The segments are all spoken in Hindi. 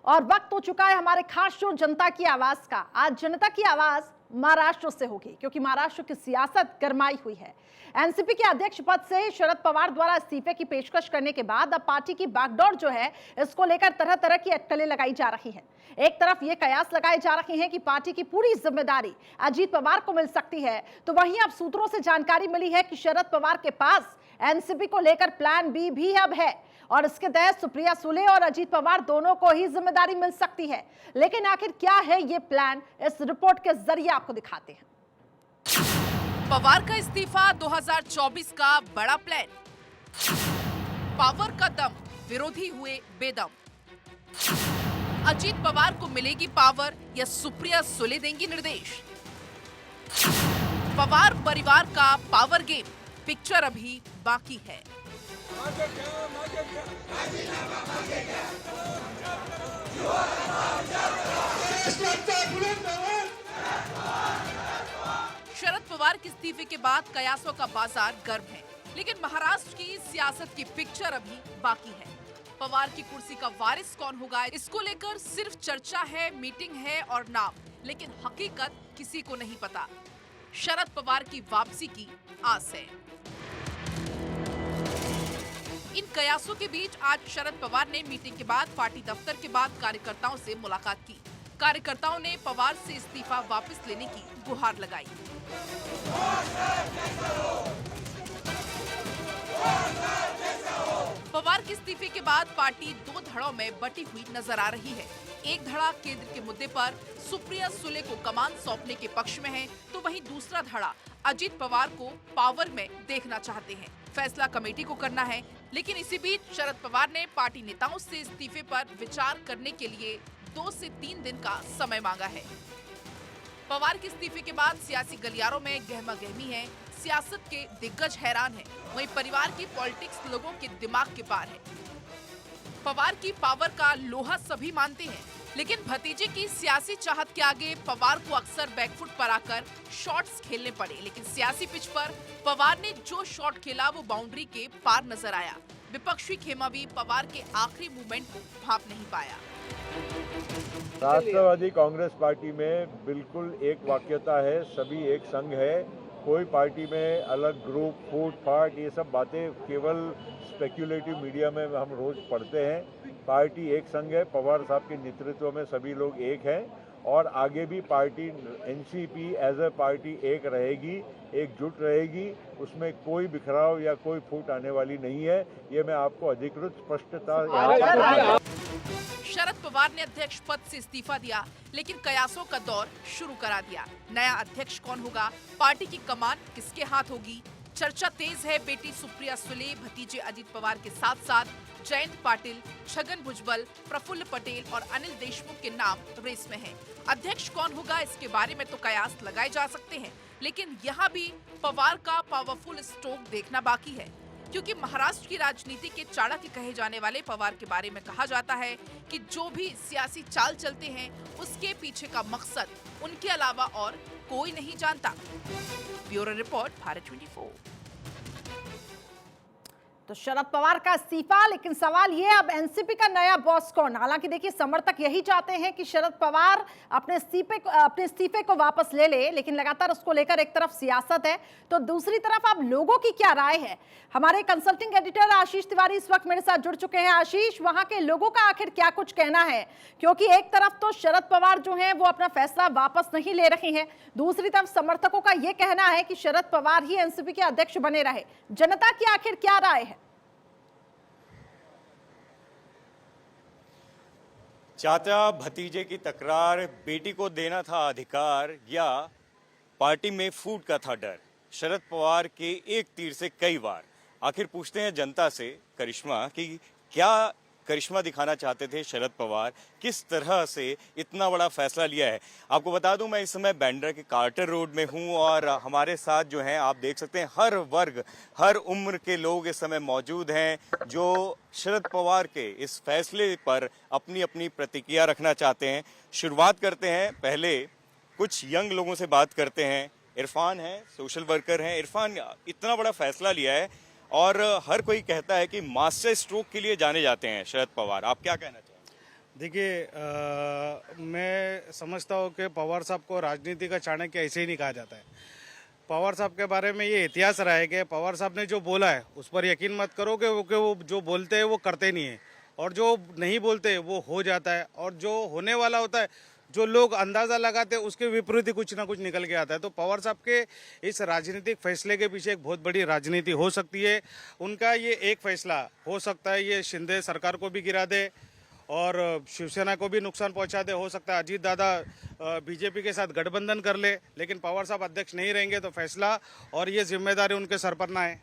और वक्त हो चुका है हमारे खास शो जनता की आवाज का। आज जनता की आवाज महाराष्ट्र से होगी क्योंकि महाराष्ट्र की सियासत गरमाई हुई है। एनसीपी के अध्यक्ष पद से शरद पवार द्वारा इस्तीफे की पेशकश करने के बाद अब पार्टी की बागडोर जो है इसको लेकर तरह तरह की अटकलें लगाई जा रही हैं। एक तरफ ये कयास लगाए जा रहे हैं कि पार्टी की पूरी जिम्मेदारी अजीत पवार को मिल सकती है, तो वहीं अब सूत्रों से जानकारी मिली है कि शरद पवार के पास एनसीपी को लेकर प्लान बी भी अब है और इसके तहत सुप्रिया सुले और अजीत पवार दोनों को ही जिम्मेदारी मिल सकती है। लेकिन आखिर क्या है ये प्लान, इस रिपोर्ट के जरिए आपको दिखाते हैं। पवार का इस्तीफा 2024 का बड़ा प्लान। पावर का दम, विरोधी हुए बेदम। अजीत पवार को मिलेगी पावर या सुप्रिया सुले देंगी निर्देश। पवार परिवार का पावर गेम, पिक्चर अभी बाकी है। शरद पवार के इस्तीफे के बाद कयासों का बाजार गर्म है, लेकिन महाराष्ट्र की सियासत की पिक्चर अभी बाकी है। पवार की कुर्सी का वारिस कौन होगा, इसको लेकर सिर्फ चर्चा है, मीटिंग है और नाम, लेकिन हकीकत किसी को नहीं पता। शरद पवार की वापसी की आस है। इन कयासों के बीच आज शरद पवार ने मीटिंग के बाद पार्टी दफ्तर के बाद कार्यकर्ताओं से मुलाकात की। कार्यकर्ताओं ने पवार से इस्तीफा वापस लेने की गुहार लगाई। पवार के इस्तीफे के बाद पार्टी दो धड़ों में बटी हुई नजर आ रही है। एक धड़ा केंद्र के मुद्दे पर सुप्रिया सुले को कमान सौंपने के पक्ष में है, तो वहीं दूसरा धड़ा अजीत पवार को पावर में देखना चाहते हैं। फैसला कमेटी को करना है, लेकिन इसी बीच शरद पवार ने पार्टी नेताओं से इस्तीफे पर विचार करने के लिए 2 से 3 दिन का समय मांगा है। पवार के इस्तीफे के बाद सियासी गलियारों में गहमा-गहमी है, सियासत के दिग्गज हैरान हैं, वहीं परिवार की पॉलिटिक्स लोगों के दिमाग के पार है। पवार की पावर का लोहा सभी मानते हैं, लेकिन भतीजे की सियासी चाहत के आगे पवार को अक्सर बैकफुट पर आकर शॉट्स खेलने पड़े। लेकिन सियासी पिच पर पवार ने जो शॉट खेला वो बाउंड्री के पार नजर आया। विपक्षी खेमा भी पवार के आखिरी मूवमेंट को भांप नहीं पाया। राष्ट्रवादी कांग्रेस पार्टी में बिल्कुल एक वाक्यता है, सभी एक संघ है। कोई पार्टी में अलग ग्रुप, फूट फाट, ये सब बातें केवल स्पेक्युलेटिव मीडिया में हम रोज पढ़ते हैं। पार्टी एक संघ है, पवार साहब के नेतृत्व में सभी लोग एक हैं और आगे भी party NCP as a party एक रहेगी, एकजुट रहेगी। उसमें कोई बिखराव या कोई फूट आने वाली नहीं है, ये मैं आपको अधिकृत स्पष्टता। शरद पवार ने अध्यक्ष पद से इस्तीफा दिया, लेकिन कयासों का दौर शुरू करा दिया। नया अध्यक्ष कौन होगा, पार्टी की कमान किसके हाथ होगी? चर्चा तेज है। बेटी सुप्रिया सुले, भतीजे अजीत पवार के साथ साथ जयंत पाटिल, छगन भुजबल, प्रफुल्ल पटेल और अनिल देशमुख के नाम रेस में हैं। अध्यक्ष कौन होगा, इसके बारे में तो कयास लगाए जा सकते हैं, लेकिन यहाँ भी पवार का पावरफुल स्ट्रोक देखना बाकी है, क्योंकि महाराष्ट्र की राजनीति के चाणक्य कहे जाने वाले पवार के बारे में कहा जाता है कि जो भी सियासी चाल चलते हैं उसके पीछे का मकसद उनके अलावा और कोई नहीं जानता। Bureau report, Bharat 24। तो शरद पवार का इस्तीफा, लेकिन सवाल ये अब एनसीपी का नया बॉस कौन? हालांकि देखिए समर्थक यही चाहते हैं कि शरद पवार अपने इस्तीफे को वापस ले ले, लेकिन लगातार उसको लेकर एक तरफ सियासत है तो दूसरी तरफ अब लोगों की क्या राय है। हमारे कंसल्टिंग एडिटर आशीष तिवारी इस वक्त मेरे साथ जुड़ चुके हैं। आशीष, वहां के लोगों का आखिर क्या कुछ कहना है? क्योंकि एक तरफ तो शरद पवार जो है वो अपना फैसला वापस नहीं ले रहे हैं, दूसरी तरफ समर्थकों का यह कहना है कि शरद पवार ही एनसीपी के अध्यक्ष बने रहे। जनता की आखिर क्या राय है? चाचा भतीजे की तकरार, बेटी को देना था अधिकार या पार्टी में फूट का था डर? शरद पवार के एक तीर से कई वार। आखिर पूछते हैं जनता से, करिश्मा, कि क्या करिश्मा दिखाना चाहते थे शरद पवार, किस तरह से इतना बड़ा फैसला लिया है। आपको बता दूं, मैं इस समय बैंड्रा के कार्टर रोड में हूं और हमारे साथ जो हैं आप देख सकते हैं हर वर्ग, हर उम्र के लोग इस समय मौजूद हैं जो शरद पवार के इस फैसले पर अपनी अपनी प्रतिक्रिया रखना चाहते हैं। शुरुआत करते हैं, पहले कुछ यंग लोगों से बात करते हैं। इरफान है, सोशल वर्कर हैं। इरफान, इतना बड़ा फैसला लिया है और हर कोई कहता है कि मास्टर स्ट्रोक के लिए जाने जाते हैं शरद पवार, आप क्या कहना चाहेंगे? देखिए मैं समझता हूँ कि पवार साहब को राजनीति का चाणक्य ऐसे ही नहीं कहा जाता है। पवार साहब के बारे में ये इतिहास रहा है कि पवार साहब ने जो बोला है उस पर यकीन मत करो कि वो जो बोलते हैं वो करते नहीं है, और जो नहीं बोलते वो हो जाता है, और जो होने वाला होता है जो लोग अंदाज़ा लगाते हैं उसके विपरीत ही कुछ ना कुछ निकल के आता है। तो पवार साहब के इस राजनीतिक फैसले के पीछे एक बहुत बड़ी राजनीति हो सकती है। उनका ये एक फैसला हो सकता है ये शिंदे सरकार को भी गिरा दे और शिवसेना को भी नुकसान पहुंचा दे। हो सकता है अजीत दादा बीजेपी के साथ गठबंधन कर ले, लेकिन पवार साहब अध्यक्ष नहीं रहेंगे तो फैसला और ये जिम्मेदारी उनके सर पर ना है।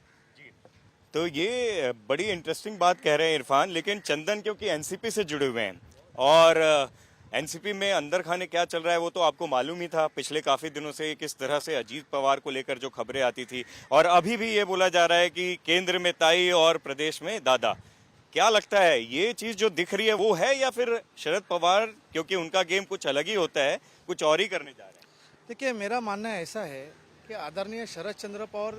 तो ये बड़ी इंटरेस्टिंग बात कह रहे हैं इरफान, लेकिन चंदन क्योंकि एनसीपी से जुड़े हुए हैं और एनसीपी में अंदर खाने क्या चल रहा है वो तो आपको मालूम ही था पिछले काफ़ी दिनों से, किस तरह से अजीत पवार को लेकर जो खबरें आती थी, और अभी भी ये बोला जा रहा है कि केंद्र में ताई और प्रदेश में दादा। क्या लगता है ये चीज़ जो दिख रही है वो है, या फिर शरद पवार क्योंकि उनका गेम कुछ अलग ही होता है कुछ और ही करने जा रहे हैं? देखिए, मेरा मानना ऐसा है कि आदरणीय शरद चंद्र पवार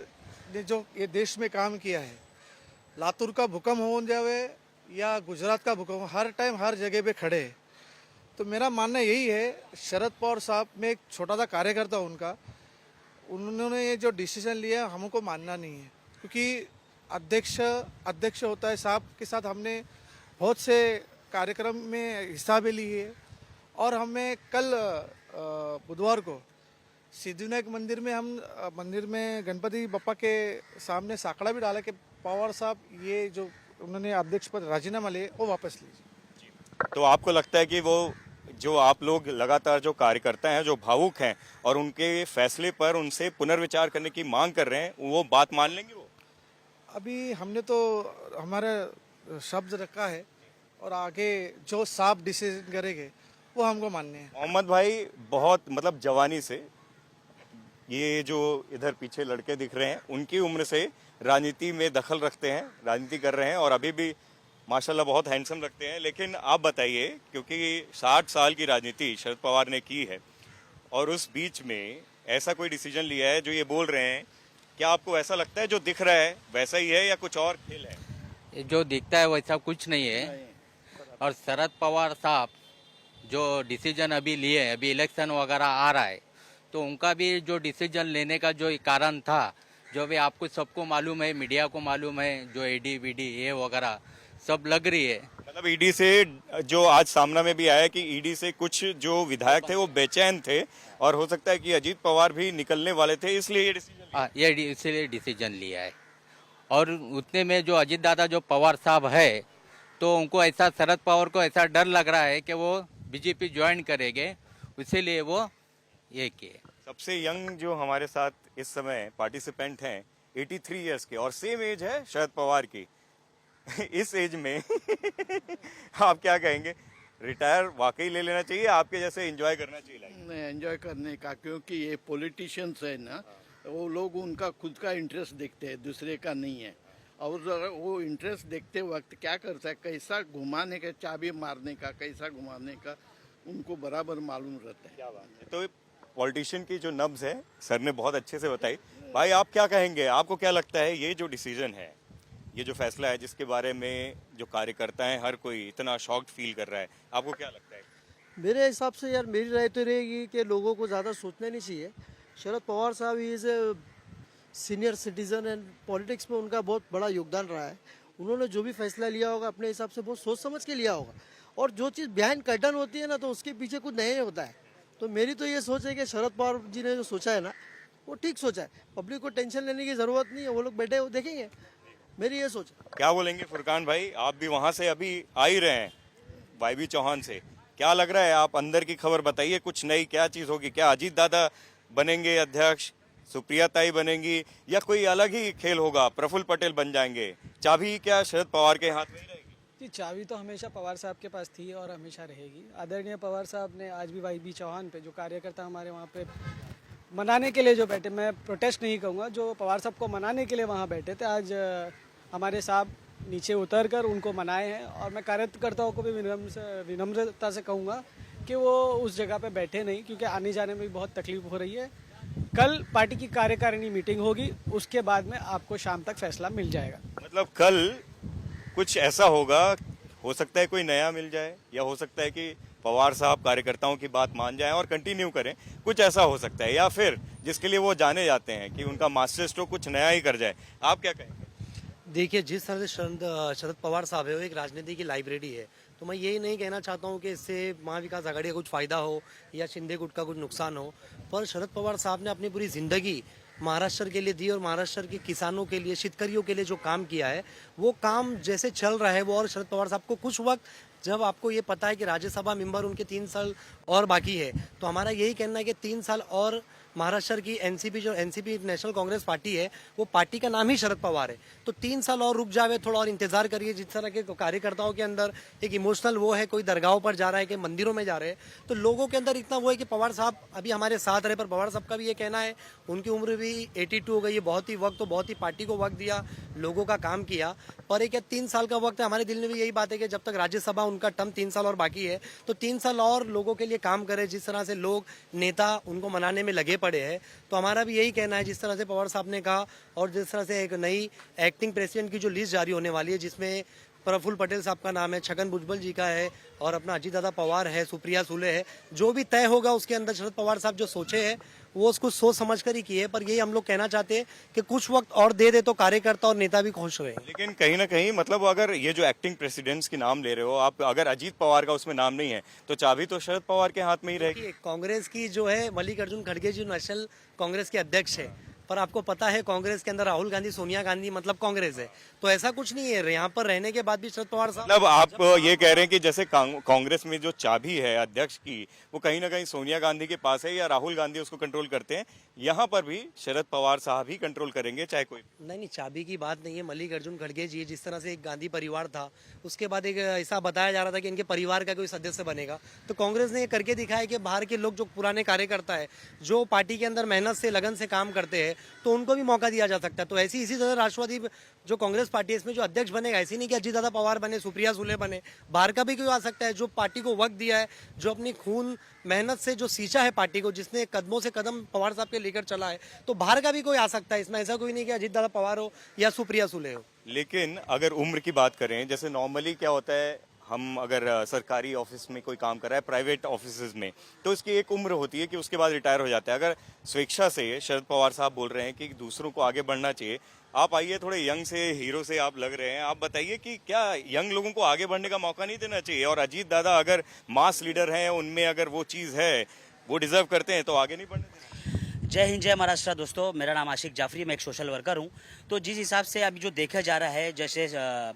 ने जो ये देश में काम किया है, लातूर का भूकंप हो जावे या गुजरात का भूकंप, हर टाइम हर जगह पे खड़े हैं। तो मेरा मानना यही है, शरद पवार साहब में एक छोटा सा कार्यकर्ता हूं उनका, उन्होंने ये जो डिसीजन लिया हमको मानना नहीं है, क्योंकि अध्यक्ष होता है साहब के साथ हमने बहुत से कार्यक्रम में हिस्सा भी ली है, और हमें कल बुधवार को सिद्धिविनायक मंदिर में गणपति बप्पा के सामने साकड़ा भी डाला कि पवार साहब ये जो उन्होंने अध्यक्ष पद राजीनामा लिए वो वापस लीजिए। तो आपको लगता है कि वो जो आप लोग लगातार जो कार्यकर्ता हैं जो भावुक हैं और उनके फैसले पर उनसे पुनर्विचार करने की मांग कर रहे हैं, वो बात मान लेंगे? वो अभी हमने तो हमारा शब्द रखा है, और आगे जो साफ डिसीजन करेंगे वो हमको मानने हैं। मोहम्मद भाई बहुत मतलब जवानी से, ये जो इधर पीछे लड़के दिख रहे हैं उनकी उम्र से राजनीति में दखल रखते हैं, राजनीति कर रहे हैं, और अभी भी माशाल्लाह बहुत हैंडसम लगते हैं। लेकिन आप बताइए, क्योंकि 60 साल की राजनीति शरद पवार ने की है और उस बीच में ऐसा कोई डिसीजन लिया है जो ये बोल रहे हैं, क्या आपको ऐसा लगता है जो दिख रहा है वैसा ही है या कुछ और खेल है? ये जो दिखता है वैसा कुछ नहीं है। और शरद पवार साहब जो डिसीजन अभी लिए हैं, अभी इलेक्शन वगैरह आ रहा है, तो उनका भी जो डिसीजन लेने का जो कारण था, जो भी आपको सबको मालूम है, मीडिया को मालूम है, जो ईडी वीडी ये वगैरह सब लग रही है। मतलब ईडी से जो आज सामना में भी आया कि ईडी से कुछ जो विधायक थे वो बेचैन थे, और हो सकता है कि अजीत पवार भी निकलने वाले थे, इसलिए ये डिसीजन ये इसलिए डिसीजन लिया है। और उतने में जो अजीत दादा जो पवार साहब है, तो उनको ऐसा शरद पवार को ऐसा डर लग रहा है कि वो बीजेपी ज्वाइन करेंगे, इसीलिए वो ये किए। सबसे यंग जो हमारे साथ इस समय पार्टिसिपेंट हैं 83 इयर्स के, और सेम एज है शरद पवार की। इस एज में आप क्या कहेंगे, रिटायर वाकई ले लेना चाहिए, आपके जैसे एंजॉय करना चाहिए लाइफ? एंजॉय करने का, क्योंकि ये पॉलिटिशियंस है ना, वो लोग उनका खुद का इंटरेस्ट देखते हैं, दूसरे का नहीं है। और वो इंटरेस्ट देखते वक्त क्या करता है, कैसा घुमाने का, चाबी मारने का, कैसा घुमाने का, उनको बराबर मालूम रहता है। क्या बात है। तो पॉलिटिशियन की जो नब्ज है सर ने बहुत अच्छे से बताई। भाई आप क्या कहेंगे, आपको क्या लगता है ये जो डिसीजन है, ये जो फैसला है जिसके बारे में जो कार्यकर्ता हैं हर कोई इतना शॉक्ड फील कर रहा है, आपको क्या लगता है? मेरे हिसाब से यार मेरी राय तो रहेगी कि लोगों को ज़्यादा सोचना नहीं चाहिए। शरद पवार साहब is a senior citizen and politics में उनका बहुत बड़ा योगदान रहा है। उन्होंने जो भी फैसला लिया होगा अपने हिसाब से बहुत सोच समझ के लिया होगा, और जो चीज़ बिहाइंड कर्टन होती है ना, तो उसके पीछे कुछ नहीं होता है। तो मेरी तो ये सोच है कि शरद पवार जी ने जो सोचा है ना, वो ठीक सोचा है। पब्लिक को टेंशन लेने की ज़रूरत नहीं है, वो लोग बैठे वो देखेंगे। मेरी ये सोच। क्या बोलेंगे फुरकान भाई, आप भी वहां से अभी आ ही रहे हैं वाईबी चौहान से, क्या लग रहा है? आप अंदर की खबर बताइए, कुछ नई क्या चीज होगी? क्या अजीत दादा बनेंगे अध्यक्ष, सुप्रिया ताई बनेंगी, या कोई अलग ही खेल होगा, प्रफुल्ल पटेल बन जाएंगे? चाबी क्या शरद पवार के हाथ में रहेगी? जी, चाबी तो हमेशा पवार साहब के पास थी और हमेशा रहेगी। आदरणीय पवार साहब ने आज भी वाईबी चौहान पे जो कार्यकर्ता हमारे वहाँ पे मनाने के लिए जो बैठे, मैं प्रोटेस्ट नहीं कहूँगा, जो पवार साहब को मनाने के लिए वहाँ बैठे थे, आज हमारे साहब नीचे उतर कर उनको मनाए हैं। और मैं कार्यकर्ताओं को भी विनम्रता से कहूँगा कि वो उस जगह पे बैठे नहीं, क्योंकि आने जाने में भी बहुत तकलीफ हो रही है। कल पार्टी की कार्यकारिणी मीटिंग होगी, उसके बाद में आपको शाम तक फैसला मिल जाएगा। मतलब कल कुछ ऐसा होगा हो सकता है कोई नया मिल जाए, या हो सकता है कि पवार साहब कार्यकर्ताओं की बात मान जाएं और कंटिन्यू करें, कुछ ऐसा हो सकता है, या फिर जिसके लिए वो जाने जाते हैं कि उनका मास्टर स्ट्रोक कुछ नया ही कर जाए। आप क्या कहेंगे? देखिए, जिस तरह से शरद पवार साहब है वो एक राजनीति की लाइब्रेरी है, तो मैं यही नहीं कहना चाहता हूँ कि इससे महाविकास आघाड़ी का कुछ फ़ायदा हो या शिंदे गुट का कुछ नुकसान हो, पर शरद पवार साहब ने अपनी पूरी ज़िंदगी महाराष्ट्र के लिए दी और महाराष्ट्र के किसानों के लिए, शेतकरियों के लिए जो काम किया है वो काम जैसे चल रहा है वो। और शरद पवार साहब को कुछ वक्त, जब आपको ये पता है कि राज्यसभा मेंबर उनके 3 साल और बाकी है, तो हमारा यही कहना है कि 3 साल और महाराष्ट्र की एनसीपी, जो एनसीपी नेशनल कांग्रेस पार्टी है, वो पार्टी का नाम ही शरद पवार है, तो 3 साल और रुक जावे, थोड़ा और इंतजार करिए। जिस तरह के कार्यकर्ताओं के अंदर एक इमोशनल वो है, कोई दरगाहों पर जा रहा है कि मंदिरों में जा रहे हैं, तो लोगों के अंदर इतना वो है कि पवार साहब अभी हमारे साथ रहे। पर पवार साहब का भी ये कहना है, उनकी उम्र भी 82 हो गई है, बहुत ही वक्त, तो बहुत ही पार्टी को वक्त दिया, लोगों का काम किया, पर एक 3 साल का वक्त है। हमारे दिल में भी यही बात है कि जब तक राज्यसभा उनका टर्म 3 साल और बाकी है, तो 3 साल और लोगों के लिए काम करे। जिस तरह से लोग नेता उनको मनाने में लगे पड़े हैं, तो हमारा भी यही कहना है, जिस तरह से पवार साहब ने कहा, और जिस तरह से एक नई एक्टिंग प्रेसिडेंट की जो लिस्ट जारी होने वाली है, जिसमें प्रफुल्ल पटेल साहब का नाम है, छगन भुजबल जी का है, और अपना अजीत दादा पवार है, सुप्रिया सुले है, जो भी तय होगा उसके अंदर शरद पवार साहब जो सोचे हैं वो उसको सोच समझ कर ही किए। पर यही हम लोग कहना चाहते हैं कि कुछ वक्त और दे दे तो कार्यकर्ता और नेता भी खुश रहे। लेकिन कहीं ना कहीं मतलब अगर ये जो एक्टिंग प्रेसिडेंट्स की नाम ले रहे हो आप, अगर अजीत पवार का उसमें नाम नहीं है तो चाबी तो शरद पवार के हाथ में ही रहेगी। कांग्रेस की जो है मल्लिकार्जुन खड़गे जी नेशनल कांग्रेस के अध्यक्ष है, पर आपको पता है कांग्रेस के अंदर राहुल गांधी, सोनिया गांधी मतलब कांग्रेस है, तो ऐसा कुछ नहीं है। यहाँ पर रहने के बाद भी शरद पवार साहब, मतलब आप ये कह रहे हैं कि जैसे कांग्रेस में जो चाबी है अध्यक्ष की वो कहीं ना कहीं सोनिया गांधी के पास है या राहुल गांधी उसको कंट्रोल करते हैं, यहाँ पर भी शरद पवार साहब ही कंट्रोल करेंगे चाहे कोई। नहीं, चाबी की बात नहीं है। मल्लिकार्जुन खड़गे जी, जिस तरह से एक गांधी परिवार था, उसके बाद एक ऐसा बताया जा रहा था कि इनके परिवार का कोई सदस्य बनेगा, तो कांग्रेस ने ये करके दिखाया कि बाहर के लोग जो पुराने कार्यकर्ता है, जो पार्टी के अंदर मेहनत से, लगन से काम करते हैं, तो उनको भी मौका दिया जा सकता है। तो ऐसी इसी तरह राष्ट्रवादी जो कांग्रेस पार्टी है, इसमें जो अध्यक्ष बनेगा, ऐसी नहीं कि अजीत दादा पवार बने, सुप्रिया सुले बने, बाहर का भी कोई आ सकता है, जो पार्टी को वक्त दिया है, जो अपनी खून मेहनत से जो सींचा है पार्टी को, जिसने कदमों से कदम पवार साहब के लेकर चला है, तो बाहर का भी कोई आ सकता है। इसमें ऐसा कोई नहीं कि अजीत दादा पवार हो या सुप्रिया सुले हो। लेकिन अगर उम्र की बात करें, जैसे नॉर्मली क्या होता है, हम अगर सरकारी ऑफिस में कोई काम कर रहा है, प्राइवेट ऑफिस में, तो इसकी एक उम्र होती है कि उसके बाद रिटायर हो जाता है। अगर स्वेच्छा से शरद पवार साहब बोल रहे हैं कि दूसरों को आगे बढ़ना चाहिए, आप आइए, थोड़े यंग से, हीरो से आप लग रहे हैं, आप बताइए कि क्या यंग लोगों को आगे बढ़ने का मौका नहीं देना चाहिए? और अजीत दादा अगर मास लीडर हैं, उनमें अगर वो चीज़ है, वो डिजर्व करते हैं, तो आगे नहीं बढ़ने देना? जय हिंद, जय महाराष्ट्र। दोस्तों, मेरा नाम आशिक जाफरी, मैं एक सोशल वर्कर हूं। तो जिस हिसाब से अभी जो देखा जा रहा है, जैसे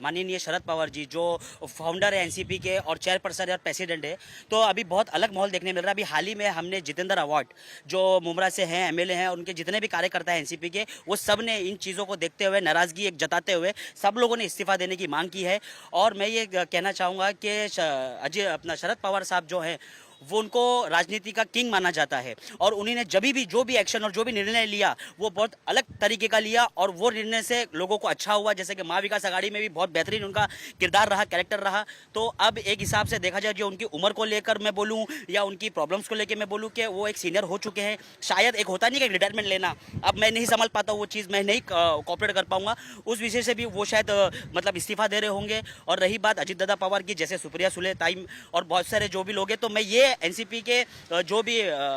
माननीय शरद पवार जी जो फाउंडर है एनसीपी के और चेयरपर्सन और प्रेसिडेंट है, तो अभी बहुत अलग माहौल देखने मिल रहा है। अभी हाल ही में हमने जितेंद्र अवार्ड जो मुमरा से हैं, एमएलए हैं, उनके जितने भी कार्यकर्ता हैं एनसीपी के, वो सब ने इन चीज़ों को देखते हुए, नाराज़गी एक जताते हुए, सब लोगों ने इस्तीफा देने की मांग की है। और मैं ये कहना चाहूँगा कि अपना शरद पवार साहब जो हैं, वो उनको राजनीति का किंग माना जाता है, और उन्हीं ने जब भी जो भी एक्शन और जो भी निर्णय लिया वो बहुत अलग तरीके का लिया, और वो निर्णय से लोगों को अच्छा हुआ। जैसे कि महाविकास आघाड़ी में भी बहुत बेहतरीन उनका किरदार रहा, कैरेक्टर रहा। तो अब एक हिसाब से देखा जाए, जो उनकी उम्र को लेकर मैं बोलूँ या उनकी प्रॉब्लम्स को लेकर मैं बोलूँ कि वो एक सीनियर हो चुके हैं। शायद एक होता नहीं कि रिटायरमेंट लेना, अब मैं नहीं संभाल पाता हूँ वो चीज़, मैं नहीं कॉपरेट कर पाऊंगा, उस विषय से भी वो शायद मतलब इस्तीफा दे रहे होंगे। और रही बात अजीत दादा पवार की, जैसे सुप्रिया सुले ताई और बहुत सारे जो भी लोग हैं, तो मैं ये एनसीपी के जो भी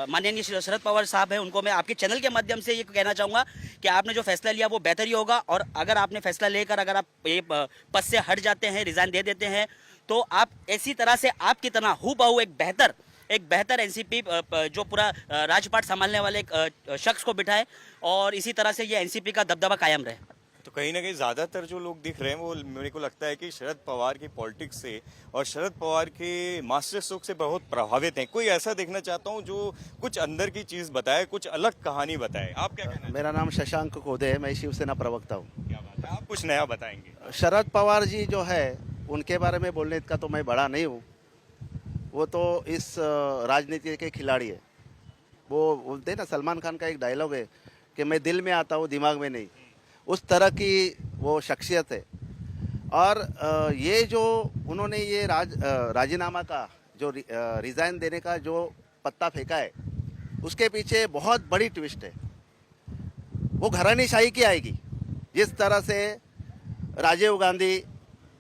माननीय शरद पवार साहब हैं, उनको मैं आपके चैनल के माध्यम से ये कहना चाहूँगा कि आपने जो फैसला लिया वो बेहतर ही होगा। और अगर आपने फैसला लेकर अगर आप ये पद से हट जाते हैं, रिजाइन दे देते हैं, तो आप इसी तरह से आपकी तरह हूबहू एक बेहतर एनसीपी जो पूरा राजपाट संभालने वाले एक शख्स को बिठाए, और इसी तरह से ये एनसीपी का दबदबा कायम रहे। तो कहीं ना कहीं ज़्यादातर जो लोग दिख रहे हैं वो मेरे को लगता है कि शरद पवार की पॉलिटिक्स से और शरद पवार के मास्टर स्ट्रोक से बहुत प्रभावित हैं। कोई ऐसा देखना चाहता हूँ जो कुछ अंदर की चीज़ बताए, कुछ अलग कहानी बताए। आप क्या कहना? मेरा नाम शशांक कोदे है, मैं शिवसेना प्रवक्ता हूँ। क्या बात है, आप कुछ नया बताएंगे? शरद पवार जी जो है, उनके बारे में बोलने का तो मैं बड़ा नहीं हूँ, वो तो इस राजनीति के खिलाड़ी है। वो बोलते हैं ना, सलमान खान का एक डायलॉग है कि मैं दिल में आता हूँ, दिमाग में नहीं, उस तरह की वो शख्सियत है। और ये जो उन्होंने ये राजीनामा का जो रिज़ाइन देने का जो पत्ता फेंका है, उसके पीछे बहुत बड़ी ट्विस्ट है। वो घरानीशाही की आएगी, जिस तरह से राजीव गांधी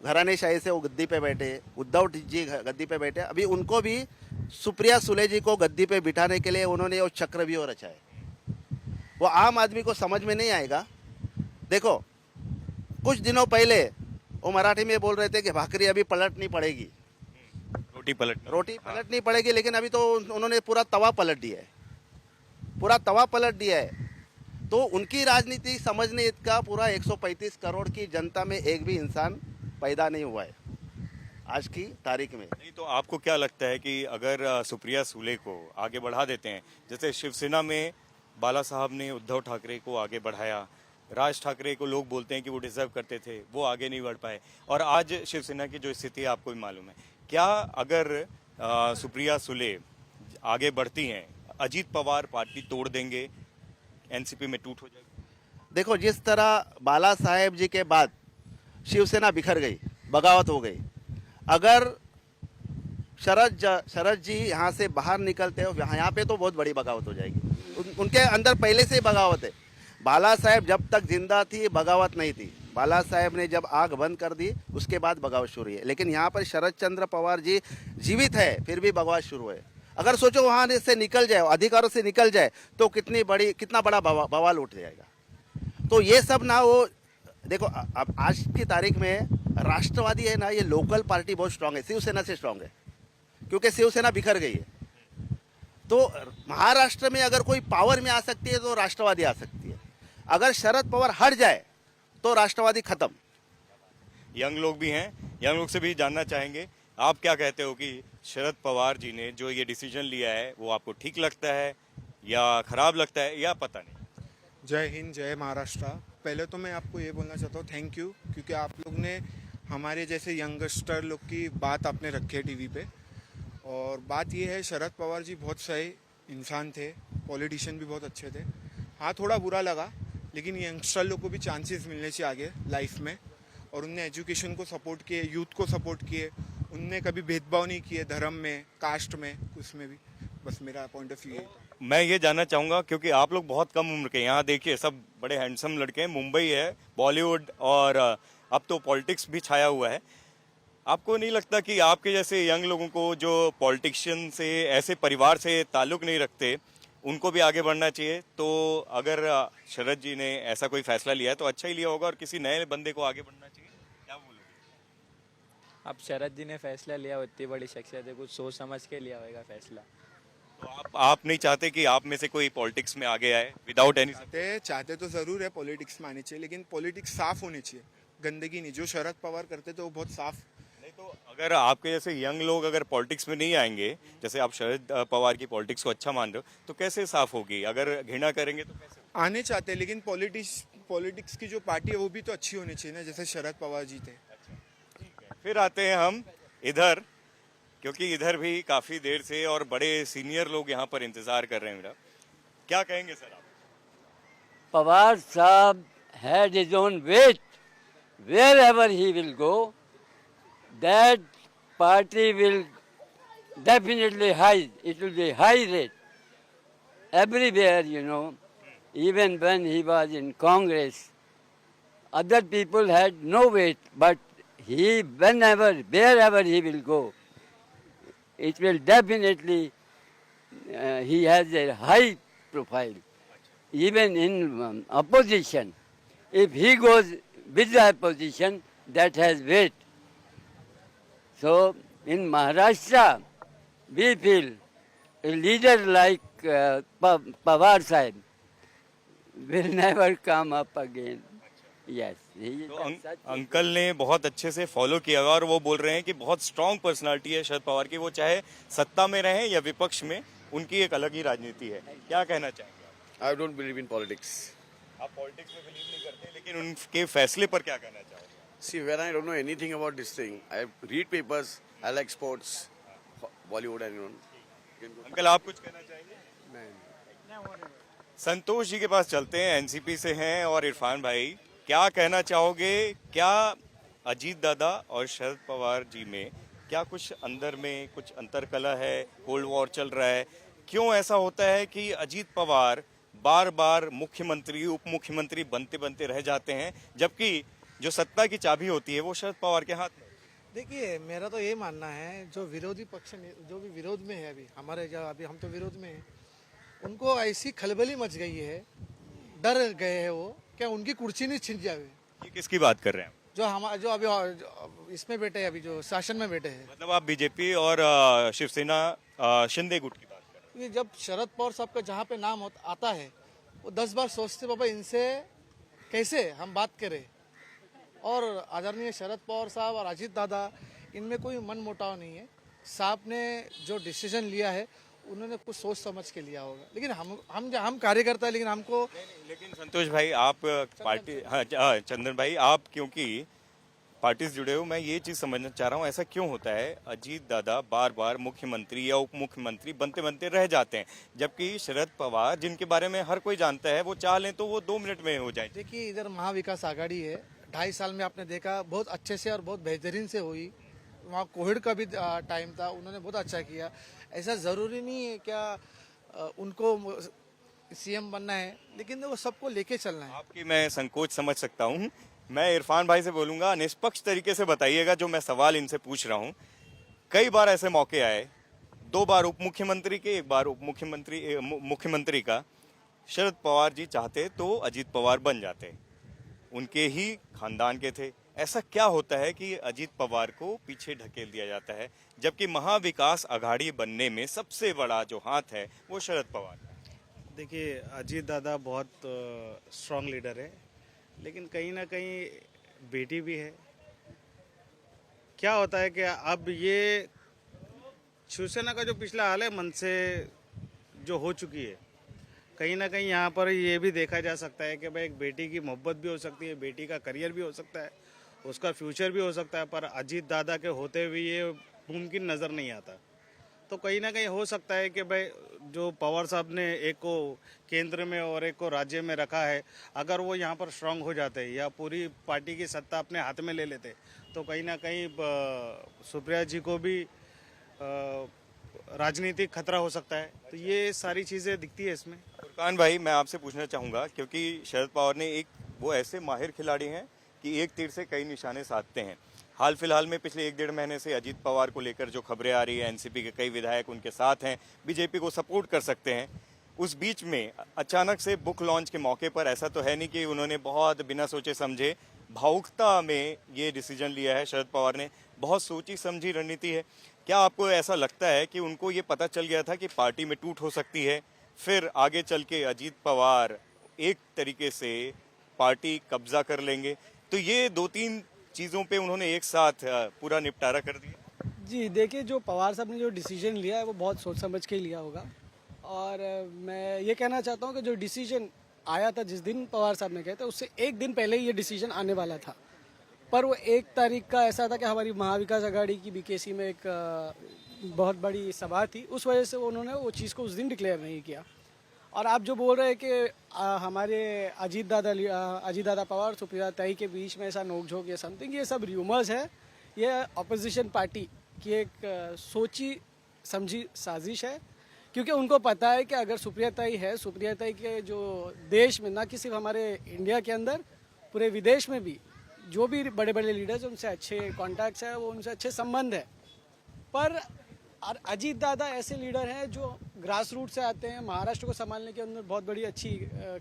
घरानेशाही से वो गद्दी पे बैठे, उद्धव जी गद्दी पे बैठे, अभी उनको भी सुप्रिया सुले जी को गद्दी पे बिठाने के लिए उन्होंने वो चक्रव्यूह रचा है। वो आम आदमी को समझ में नहीं आएगा। देखो, कुछ दिनों पहले वो मराठी में बोल रहे थे कि भाकरी अभी पलटनी पड़ेगी, रोटी पलटनी पड़ेगी, लेकिन अभी तो उन्होंने पूरा तवा पलट दिया है, पूरा तवा पलट दिया है। तो उनकी राजनीति समझने का पूरा 135 करोड़ की जनता में एक भी इंसान पैदा नहीं हुआ है आज की तारीख में। नहीं तो आपको क्या लगता है कि अगर सुप्रिया सुले को आगे बढ़ा देते हैं, जैसे शिवसेना में बाला साहब ने उद्धव ठाकरे को आगे बढ़ाया, राज ठाकरे को लोग बोलते हैं कि वो डिजर्व करते थे, वो आगे नहीं बढ़ पाए, और आज शिवसेना की जो स्थिति है आपको भी मालूम है, क्या अगर सुप्रिया सुले आगे बढ़ती हैं, अजीत पवार पार्टी तोड़ देंगे, एनसीपी में टूट हो जाएगी? देखो, जिस तरह बाला साहेब जी के बाद शिवसेना बिखर गई, बगावत हो गई, अगर शरद जी यहाँ से बाहर निकलते हो, यहाँ पे तो बहुत बड़ी बगावत हो जाएगी। उनके अंदर पहले से ही बगावत है। बाला साहेब जब तक जिंदा थी बगावत नहीं थी, बाला साहेब ने जब आग बंद कर दी उसके बाद बगावत शुरू है। लेकिन यहाँ पर शरद चंद्र पवार जी जीवित है, फिर भी बगावत शुरू है। अगर सोचो वहाँ से निकल जाए, अधिकारों से निकल जाए, तो कितना बड़ा बवाल उठ जाएगा। तो ये सब ना, वो देखो, अब आज की तारीख में राष्ट्रवादी है ना, ये लोकल पार्टी बहुत स्ट्रांग है, शिवसेना से स्ट्रांग है, क्योंकि शिवसेना बिखर गई है। तो महाराष्ट्र में अगर कोई पावर में आ सकती है तो राष्ट्रवादी आ सकती है। अगर शरद पवार हट जाए तो राष्ट्रवादी खत्म। यंग लोग भी हैं, यंग लोग से भी जानना चाहेंगे, आप क्या कहते हो कि शरद पवार जी ने जो ये डिसीजन लिया है वो आपको ठीक लगता है या खराब लगता है या पता नहीं? जय हिंद, जय महाराष्ट्र। पहले तो मैं आपको ये बोलना चाहता हूँ थैंक यू, क्योंकि आप लोग ने हमारे जैसे यंगस्टर लोग की बात आपने रखी है टीवी पे। और बात ये है, शरद पवार जी बहुत सही इंसान थे, पॉलिटिशियन भी बहुत अच्छे थे। हाँ, थोड़ा बुरा लगा, लेकिन यंगस्टर लोग को भी चांसेस मिलने चाहिए आगे लाइफ में। और उनने एजुकेशन को सपोर्ट किए, यूथ को सपोर्ट किए, उनने कभी भेदभाव नहीं किए धर्म में, कास्ट में, उसमें भी। बस मेरा पॉइंट ऑफ व्यू है। मैं ये जानना चाहूंगा, क्योंकि आप लोग बहुत कम उम्र के, यहाँ देखिए सब बड़े हैंडसम लड़के हैं, मुंबई है, बॉलीवुड, और अब तो पॉलिटिक्स भी छाया हुआ है। आपको नहीं लगता कि आपके जैसे यंग लोगों को जो पॉलिटिशियन से, ऐसे परिवार से ताल्लुक नहीं रखते, उनको भी आगे बढ़ना चाहिए? तो अगर शरद जी ने ऐसा कोई फैसला लिया है तो अच्छा ही लिया होगा, और किसी नए बंदे को आगे बढ़ना चाहिए, क्या बोलोगे? अब शरद जी ने फैसला लिया, इतनी बड़ी शख्सियत है, कुछ सोच समझ के लिया होगा फैसला। तो आप नहीं चाहते कि आप में से कोई पॉलिटिक्स में आगे आए विदाउट एनी? चाहते तो जरूर है पॉलिटिक्स में आनी चाहिए, लेकिन पॉलिटिक्स साफ होनी चाहिए, गंदगी नहीं। जो शरद पवार करते थे वो बहुत साफ। नहीं तो अगर आपके जैसे यंग लोग अगर पॉलिटिक्स में नहीं आएंगे, जैसे आप शरद पवार की पॉलिटिक्स को अच्छा मान रहे हो, तो कैसे साफ होगी? अगर घृणा करेंगे तो कैसे? आने चाहते हैं, लेकिन पॉलिटिक्स की जो पार्टी है वो भी तो अच्छी होनी चाहिए ना, जैसे शरद पवार जी थे। फिर आते हैं हम इधर, क्योंकि इधर भी काफी देर से और बड़े सीनियर लोग यहाँ पर इंतजार कर रहे हैं। मेरा क्या कहेंगे सर आप? पवार साहब had his own weight. Wherever he will go, that party will definitely high. It will be high rate. Everywhere, you know, even when he was in Congress, other people had no weight, but he, wherever he will go, it will definitely, he has a high profile. Even in opposition, if he goes with the opposition, that has weight. So in Maharashtra, we feel a leader like Pawar Sahib will never come up again. Yes. तो अंकल ने बहुत अच्छे से फॉलो किया और वो बोल रहे हैं कि बहुत स्ट्रांग पर्सनालिटी है शरद पवार की, वो चाहे सत्ता में रहें या विपक्ष में, उनकी एक अलग ही राजनीति है। क्या कहना चाहेंगे? I don't believe in politics. आप पॉलिटिक्स में बिलीव नहीं करते, लेकिन उनके फैसले पर क्या कहना चाहोगे? See, when I don't know anything about this thing, I read papers, I like sports, Bollywood and you know. Uncle आप कुछ कहना चाहेंगे? नहीं। संतोष जी के पास चलते हैं, एनसीपी से हैं, और इरफान भाई क्या कहना चाहोगे? क्या अजीत दादा और शरद पवार जी में क्या कुछ अंदर में कुछ अंतरकलह है, कोल्ड वॉर चल रहा है? क्यों ऐसा होता है कि अजीत पवार बार बार मुख्यमंत्री, उप मुख्यमंत्री बनते बनते रह जाते हैं, जबकि जो सत्ता की चाबी होती है वो शरद पवार के हाथ में। देखिए, मेरा तो ये मानना है, जो विरोधी पक्ष जो भी विरोध में है अभी हमारे, जो अभी हम तो विरोध में हैं, उनको ऐसी खलबली मच गई है, डर गए हैं वो, क्या उनकी कुर्सी नहीं छिन जाए। ये किसकी बात कर रहे हैं? जो अभी इसमें बैठे हैं, अभी जो शासन में बैठे हैं। मतलब आप बीजेपी और शिवसेना शिंदे गुट की बात कर रहे ये जब शरद पवार साहब का जहाँ पे नाम आता है, वो 10 बार सोचते बाबा इनसे कैसे हम बात करें। और आदरणीय शरद पवार साहब और अजीत दादा, इनमें कोई मन मुटाव नहीं है। साहब ने जो डिसीजन लिया है उन्होंने कुछ सोच समझ के लिया होगा, लेकिन हम कार्यकर्ता है, लेकिन हमको लेकिन संतोष भाई आप पार्टी, हाँ चंदन भाई आप क्योंकि पार्टी से जुड़े हो, मैं ये चीज समझना चाह रहा हूँ ऐसा क्यों होता है अजीत दादा बार बार मुख्यमंत्री या उप मुख्यमंत्री बनते बनते रह जाते हैं, जबकि शरद पवार जिनके बारे में हर कोई जानता है वो चाह लें तो वो 2 मिनट में हो जाए। देखिए, इधर महाविकास आघाड़ी है, 2.5 साल में आपने देखा बहुत अच्छे से और बहुत बेहतरीन से हुई। वहाँ कोविड का भी टाइम था, उन्होंने बहुत अच्छा किया। ऐसा ज़रूरी नहीं है क्या उनको सीएम बनना है, लेकिन वो सबको लेके चलना है। आपकी मैं संकोच समझ सकता हूँ। मैं इरफान भाई से बोलूंगा निष्पक्ष तरीके से बताइएगा जो मैं सवाल इनसे पूछ रहा हूँ। कई बार ऐसे मौके आए, 2 बार उप मुख्यमंत्री के, 1 बार उप मुख्यमंत्री का। शरद पवार जी चाहते तो अजीत पवार बन जाते, उनके ही खानदान के थे। ऐसा क्या होता है कि अजीत पवार को पीछे ढकेल दिया जाता है, जबकि महाविकास आघाड़ी बनने में सबसे बड़ा जो हाथ है वो शरद पवार का। देखिए, अजीत दादा बहुत स्ट्रांग लीडर है, लेकिन कहीं ना कहीं बेटी भी है। क्या होता है कि अब ये शिवसेना का जो पिछला हाल है मन से जो हो चुकी है, कहीं ना कहीं यहाँ पर ये भी देखा जा सकता है कि भाई एक बेटी की मोहब्बत भी हो सकती है, बेटी का करियर भी हो सकता है, उसका फ्यूचर भी हो सकता है, पर अजीत दादा के होते हुए ये मुमकिन नज़र नहीं आता। तो कहीं ना कहीं हो सकता है कि भाई जो पवार साहब ने एक को केंद्र में और एक को राज्य में रखा है, अगर वो यहाँ पर स्ट्रांग हो जाते या पूरी पार्टी की सत्ता अपने हाथ में ले लेते तो कहीं ना कहीं सुप्रिया जी को भी राजनीतिक खतरा हो सकता है। तो ये सारी चीज़ें दिखती है इसमें। फुरकान भाई मैं आपसे पूछना चाहूँगा, क्योंकि शरद पवार ने वो ऐसे माहिर खिलाड़ी हैं कि एक तीर से कई निशाने साधते हैं। हाल फिलहाल में पिछले 1-1.5 महीने से अजीत पवार को लेकर जो खबरें आ रही है, एनसीपी के कई विधायक उनके साथ हैं, बीजेपी को सपोर्ट कर सकते हैं। उस बीच में अचानक से बुक लॉन्च के मौके पर ऐसा तो है नहीं कि उन्होंने बहुत बिना सोचे समझे भावुकता में ये डिसीजन लिया है। शरद पवार ने बहुत सोची समझी रणनीति है। क्या आपको ऐसा लगता है कि उनको ये पता चल गया था कि पार्टी में टूट हो सकती है, फिर आगे चल के अजीत पवार एक तरीके से पार्टी कब्जा कर लेंगे, तो ये 2-3 चीज़ों पे उन्होंने एक साथ पूरा निपटारा कर दिया? जी देखिए, जो पवार साहब ने जो डिसीजन लिया है वो बहुत सोच समझ के लिया होगा। और मैं ये कहना चाहता हूँ कि जो डिसीजन आया था जिस दिन पवार साहब ने कहे थे, उससे 1 दिन पहले ही ये डिसीजन आने वाला था। पर वो 1 तारीख का ऐसा था कि हमारी महाविकास आघाड़ी की बीकेसी में एक बहुत बड़ी सभा थी, उस वजह से उन्होंने वो चीज़ को उस दिन डिक्लेयर नहीं किया। और आप जो बोल रहे हैं कि हमारे अजीत दादा पवार सुप्रिया ताई के बीच में ऐसा नोकझोंक या समथिंग, ये सब र्यूमर्स है। ये अपोजिशन पार्टी की एक सोची समझी साजिश है, क्योंकि उनको पता है कि अगर सुप्रिया ताई के जो देश में, ना कि सिर्फ हमारे इंडिया के अंदर, पूरे विदेश में भी जो भी बड़े बड़े लीडर्स उनसे अच्छे कॉन्टैक्ट्स हैं, वो उनसे अच्छे संबंध है। पर अजीत दादा ऐसे लीडर हैं जो ग्रास रूट से आते हैं, महाराष्ट्र को संभालने के अंदर बहुत बड़ी अच्छी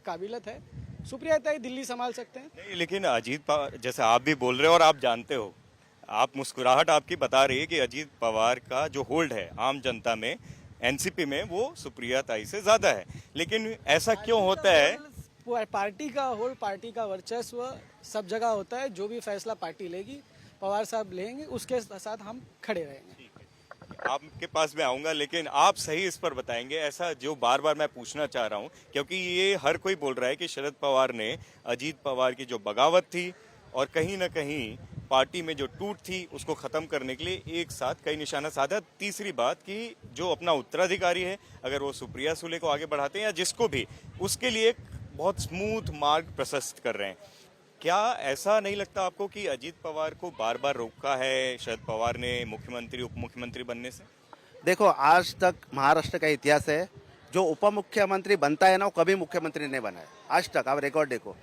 काबिलियत है। सुप्रिया ताई दिल्ली संभाल सकते हैं। नहीं, लेकिन अजीत पवार, जैसे आप भी बोल रहे हो और आप जानते हो, आप मुस्कुराहट आपकी बता रही है कि अजीत पवार का जो होल्ड है आम जनता में, एनसीपी में, वो सुप्रिया ताई से ज्यादा है। लेकिन ऐसा क्यों होता है? पार्टी का होल्ड, पार्टी का वर्चस्व सब जगह होता है। जो भी फैसला पार्टी लेगी, पवार साहब लेंगे, उसके साथ हम खड़े रहेंगे। आपके पास मैं आऊंगा, लेकिन आप सही इस पर बताएंगे ऐसा जो बार बार मैं पूछना चाह रहा हूं, क्योंकि ये हर कोई बोल रहा है कि शरद पवार ने अजीत पवार की जो बगावत थी और कहीं ना कहीं पार्टी में जो टूट थी उसको खत्म करने के लिए एक साथ कई निशाना साधा। तीसरी बात कि जो अपना उत्तराधिकारी है, अगर वो सुप्रिया सुले को आगे बढ़ाते हैं या जिसको भी, उसके लिए एक बहुत स्मूथ मार्ग प्रशस्त कर रहे हैं। क्या ऐसा नहीं लगता आपको कि अजीत पवार को बार बार रोका है शरद पवार ने मुख्यमंत्री उप मुख्यमंत्री बनने से? देखो, आज तक महाराष्ट्र का इतिहास है, जो उप मुख्यमंत्री बनता है ना वो कभी मुख्यमंत्री नहीं बना है आज तक। आप रिकॉर्ड देखो,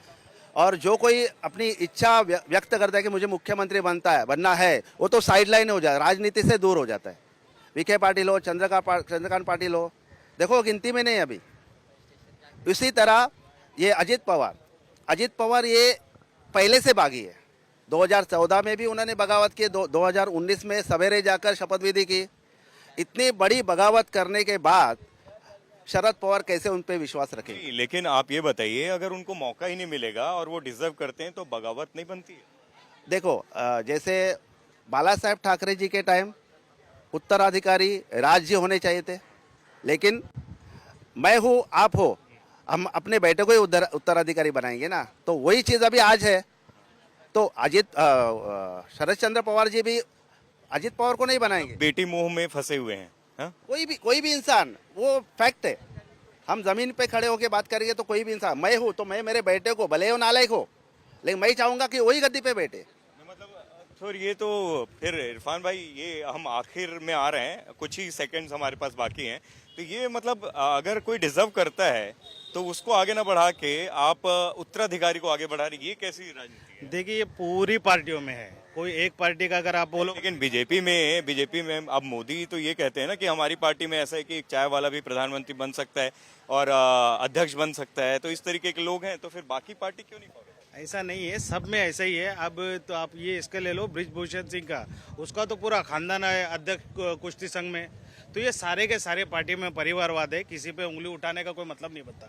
और जो कोई अपनी इच्छा व्यक्त करता है कि मुझे मुख्यमंत्री बनना है, वो तो साइडलाइन हो जाता है, राजनीति से दूर हो जाता है। विखे पाटिल हो, चंद्रकांत पाटिल हो, देखो गिनती में नहीं अभी। इसी तरह ये अजित पवार ये पहले से बागी है। 2014 में भी उन्होंने बगावत की, 2019 में सवेरे जाकर शपथ विधि की। इतनी बड़ी बगावत करने के बाद शरद पवार कैसे उन पे विश्वास रखेंगे? लेकिन आप ये बताइए, अगर उनको मौका ही नहीं मिलेगा और वो डिजर्व करते हैं तो बगावत नहीं बनती है? देखो जैसे बाला साहेब ठाकरे जी के टाइम उत्तराधिकारी राज्य होने चाहिए थे, लेकिन मैं हूँ, आप हो, हम अपने बेटे को ही उत्तराधिकारी बनाएंगे ना। तो वही चीज़ अभी आज है। तो शरद चंद्र पवार जी भी अजित पवार को नहीं बनाएंगे। बेटी मोह में फंसे हुए हैं। हाँ? कोई भी इंसान, वो फैक्ट है। हम जमीन पे खड़े होकर बात करेंगे तो कोई भी इंसान, मैं हूँ तो मैं मेरे बेटे को, भले वो नालायक हो, लेकिन मैं चाहूंगा कि वही गद्दी पे बैठे। सर ये तो फिर इरफान भाई, ये हम आखिर में आ रहे हैं, कुछ ही सेकंड्स हमारे पास बाकी हैं, तो ये मतलब अगर कोई डिजर्व करता है तो उसको आगे ना बढ़ा के आप उत्तराधिकारी को आगे बढ़ा रही, ये कैसी राजनीति है? देखिए ये पूरी पार्टियों में है, कोई एक पार्टी का अगर आप बोलो। लेकिन बीजेपी में अब मोदी तो ये कहते हैं ना कि हमारी पार्टी में ऐसा है कि एक चाय वाला भी प्रधानमंत्री बन सकता है और अध्यक्ष बन सकता है, तो इस तरीके के लोग हैं, तो फिर बाकी पार्टी क्यों नहीं करें? ऐसा नहीं है, सब में ऐसा ही है। अब तो आप ये इसके ले लो बृजभूषण सिंह का, उसका तो पूरा खानदान है अध्यक्ष कुश्ती संघ में। तो ये सारे के सारे पार्टी में परिवारवाद है, किसी पे उंगली उठाने का कोई मतलब नहीं बनता।